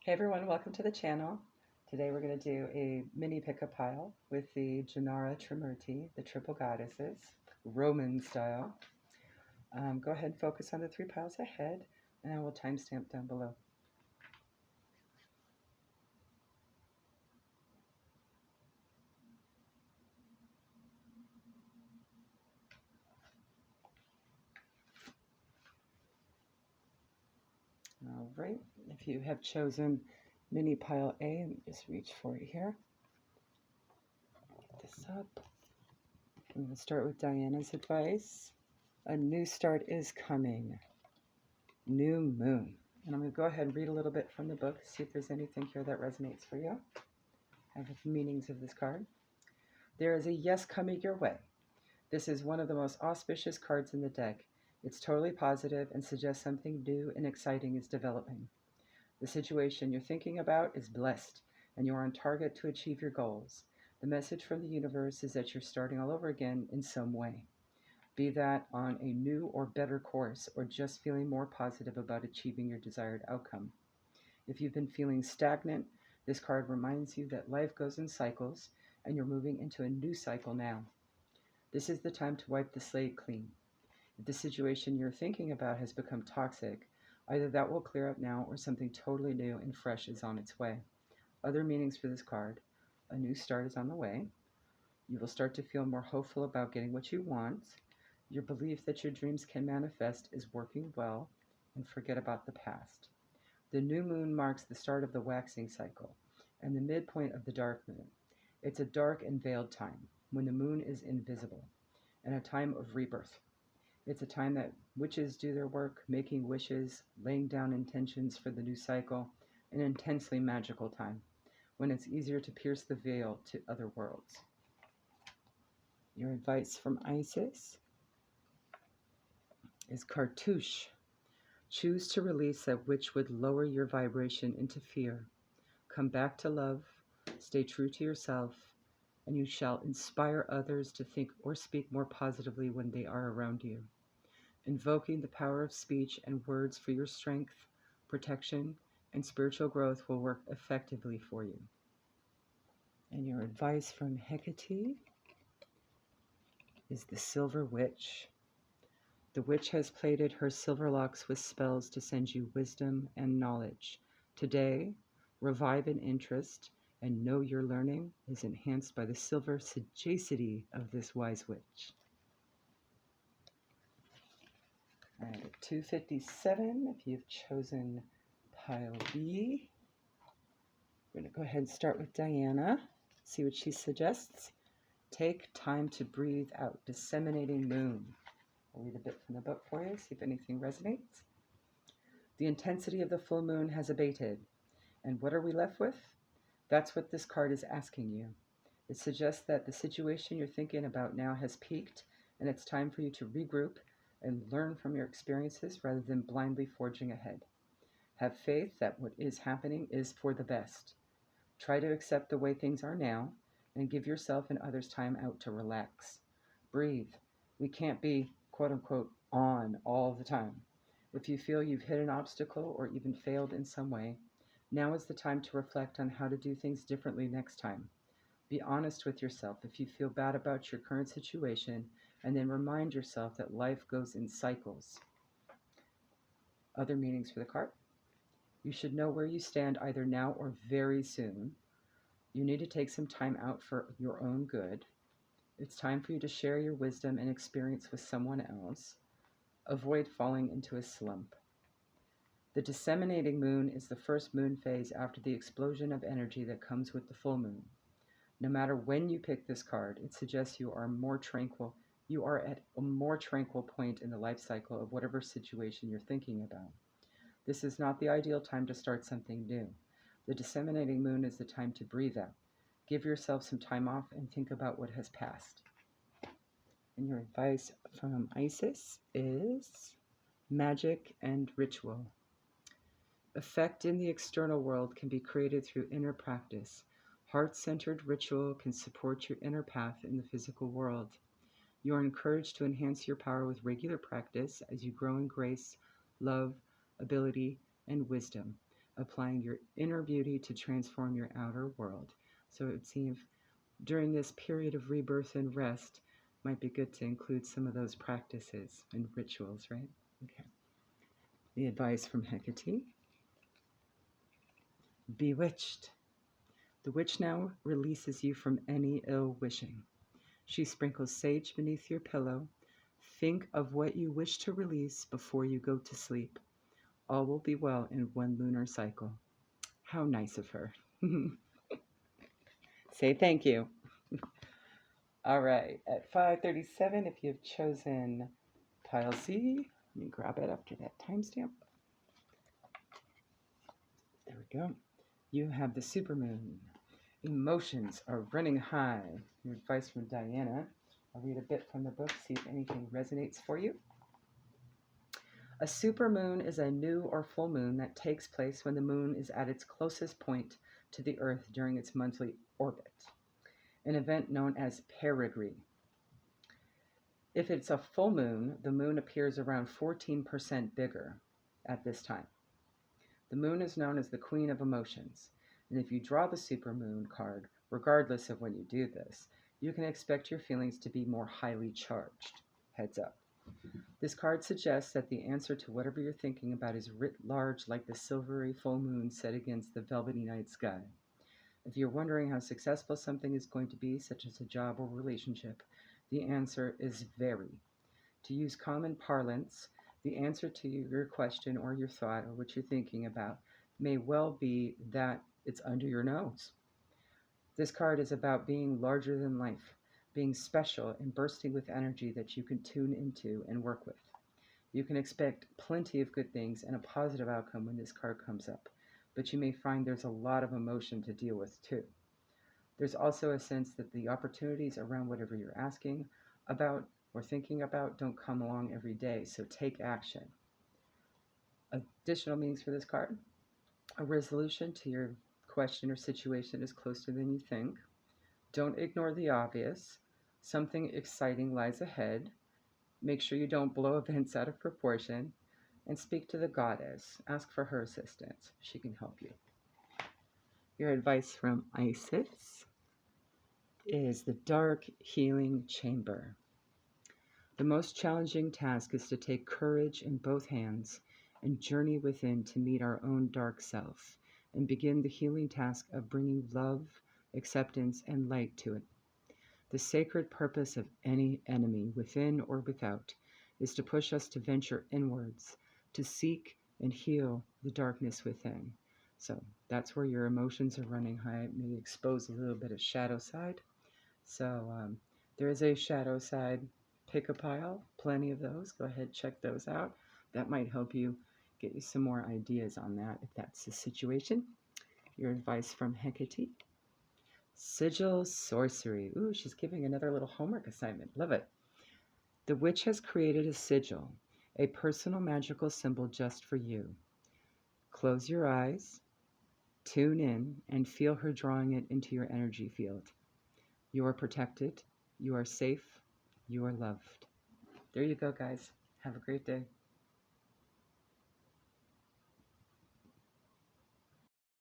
Hey everyone, welcome to the channel. Today we're going to do a mini pickup pile with the Janarra Trimurti, the triple goddesses, Roman style. Go ahead and focus on the three piles ahead, and I will timestamp down below. All right, if you have chosen mini pile A, let me just reach for it here. Get this up. I'm going to start with Diana's advice. A new start is coming. New moon. And I'm going to go ahead and read a little bit from the book, see if there's anything here that resonates for you. Have the meanings of this card. There is a yes coming your way. This is one of the most auspicious cards in the deck. It's totally positive and suggests something new and exciting is developing. The situation you're thinking about is blessed, and you are on target to achieve your goals. The message from the universe is that you're starting all over again in some way, be that on a new or better course, or just feeling more positive about achieving your desired outcome. If you've been feeling stagnant, this card reminds you that life goes in cycles, and you're moving into a new cycle now. This is the time to wipe the slate clean. If the situation you're thinking about has become toxic, either that will clear up now or something totally new and fresh is on its way. Other meanings for this card: a new start is on the way. You will start to feel more hopeful about getting what you want. Your belief that your dreams can manifest is working well, and forget about the past. The new moon marks the start of the waxing cycle and the midpoint of the dark moon. It's a dark and veiled time when the moon is invisible, and a time of rebirth. It's a time that witches do their work, making wishes, laying down intentions for the new cycle, an intensely magical time when it's easier to pierce the veil to other worlds. Your advice from Isis is cartouche. Choose to release that which would lower your vibration into fear. Come back to love, stay true to yourself, and you shall inspire others to think or speak more positively when they are around you. Invoking the power of speech and words for your strength, protection, and spiritual growth will work effectively for you. And your advice from Hecate is the Silver Witch. The witch has plaited her silver locks with spells to send you wisdom and knowledge. Today, revive an interest and know your learning is enhanced by the silver sagacity of this wise witch. All right, 257, if you've chosen pile B. We're going to go ahead and start with Diana, see what she suggests. Take time to breathe out. Disseminating moon. I'll read a bit from the book for you, see if anything resonates. The intensity of the full moon has abated. And what are we left with? That's what this card is asking you. It suggests that the situation you're thinking about now has peaked, and it's time for you to regroup and learn from your experiences rather than blindly forging ahead. Have faith that what is happening is for the best. Try to accept the way things are now and give yourself and others time out to relax. Breathe. We can't be, quote unquote, on all the time. If you feel you've hit an obstacle or even failed in some way, now is the time to reflect on how to do things differently next time. Be honest with yourself if you feel bad about your current situation, and then remind yourself that life goes in cycles. Other meanings for the card: you should know where you stand either now or very soon. You need to take some time out for your own good. It's time for you to share your wisdom and experience with someone else. Avoid falling into a slump. The disseminating moon is the first moon phase after the explosion of energy that comes with the full moon. No matter when you pick this card, it suggests you are more tranquil. You are at a more tranquil point in the life cycle of whatever situation you're thinking about. This is not the ideal time to start something new. The disseminating moon is the time to breathe out. Give yourself some time off and think about what has passed. And your advice from Isis is magic and ritual. Effect in the external world can be created through inner practice. Heart-centered ritual can support your inner path in the physical world. You are encouraged to enhance your power with regular practice as you grow in grace, love, ability, and wisdom. applying your inner beauty to transform your outer world. So it would seem during this period of rebirth and rest, might be good to include some of those practices and rituals, right? Okay. The advice from Hecate. Bewitched. The witch now releases you from any ill wishing. She sprinkles sage beneath your pillow. Think of what you wish to release before you go to sleep. All will be well in one lunar cycle. How nice of her. Say thank you. All right, at 5:37, if you've chosen pile C, let me grab it after that timestamp. There we go. You have the supermoon. Emotions are running high. Your advice from Diana. I'll read a bit from the book, see if anything resonates for you. A supermoon is a new or full moon that takes place when the moon is at its closest point to the Earth during its monthly orbit, an event known as perigee. If it's a full moon, the moon appears around 14% bigger at this time. The moon is known as the queen of emotions, and if you draw the supermoon card, regardless of when you do this, you can expect your feelings to be more highly charged. Heads up. This card suggests that the answer to whatever you're thinking about is writ large like the silvery full moon set against the velvety night sky. If you're wondering how successful something is going to be, such as a job or relationship, the answer is very. To use common parlance, the answer to your question or your thought or what you're thinking about may well be that it's under your nose. This card is about being larger than life, being special and bursting with energy that you can tune into and work with. You can expect plenty of good things and a positive outcome when this card comes up, but you may find there's a lot of emotion to deal with too. There's also a sense that the opportunities around whatever you're asking about or thinking about don't come along every day, so take action. Additional meanings for this card: a resolution to your question or situation is closer than you think. Don't ignore the obvious. Something exciting lies ahead. Make sure you don't blow events out of proportion. And speak to the goddess. Ask for her assistance. She can help you. Your advice from Isis is the dark healing chamber. The most challenging task is to take courage in both hands and journey within to meet our own dark self and begin the healing task of bringing love, acceptance, and light to it. The sacred purpose of any enemy, within or without, is to push us to venture inwards, to seek and heal the darkness within. So that's where your emotions are running high. It may expose a little bit of shadow side. So there is a shadow side. Pick a pile, plenty of those. Go ahead, check those out. That might help you get you some more ideas on that if that's the situation. Your advice from Hecate. Sigil sorcery. Ooh, she's giving another little homework assignment. Love it. The witch has created a sigil, a personal magical symbol just for you. Close your eyes, tune in, and feel her drawing it into your energy field. You are protected. You are safe. You are loved. There you go, guys. Have a great day.